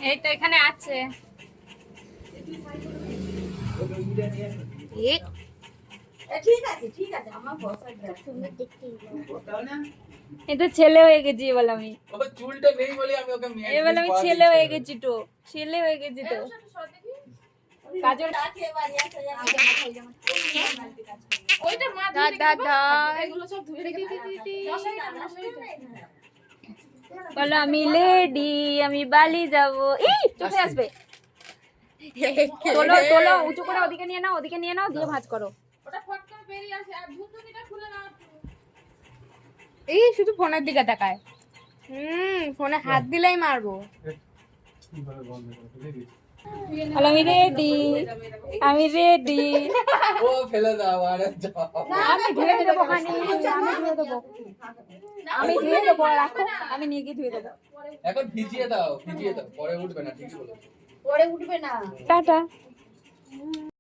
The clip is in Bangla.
এই তো এখানে আছে। এই তো ছেলে হয়ে গেছি বলে আমি। চুলটা নেই বলে আমি ওকে মেয়ে বলে আমি ছেলে হয়ে গেছি তো, ছেলে হয়ে গেছি তো। কাজল ওইটা মা দাদা এগুলো সব ধুয়ে রেখে বলো আমি লেডি, আমি বালি যাবো। চলে আসবে। তোলো তোলো, উঁচু করে ওদিকে নিয়ে নাও, ওদিকে নিয়ে নাও, দিয়ে ভাঁজ করো। ওটা ফট করে বেরিয়ে আসে। আর ঝুনঝুনিটা খুলে নাও। এই শুধু ফোনের দিকে তাকায়। ফোনে হাত দিলেই মারবো। আমি রেডি, আমি রেডি। ও ফেলে দাও আরে যাও। আমি ধুয়ে দেবো খানি, আমি ধুয়ে দেবো, আমি ধুয়ে দেবো, রাখো আমি নিয়ে গিয়ে ধুয়ে দেবো। এখন ভিজিয়ে দাও পরে উঠবে না, ঠিকই বলেছো। পরে উঠবে না। টাটা।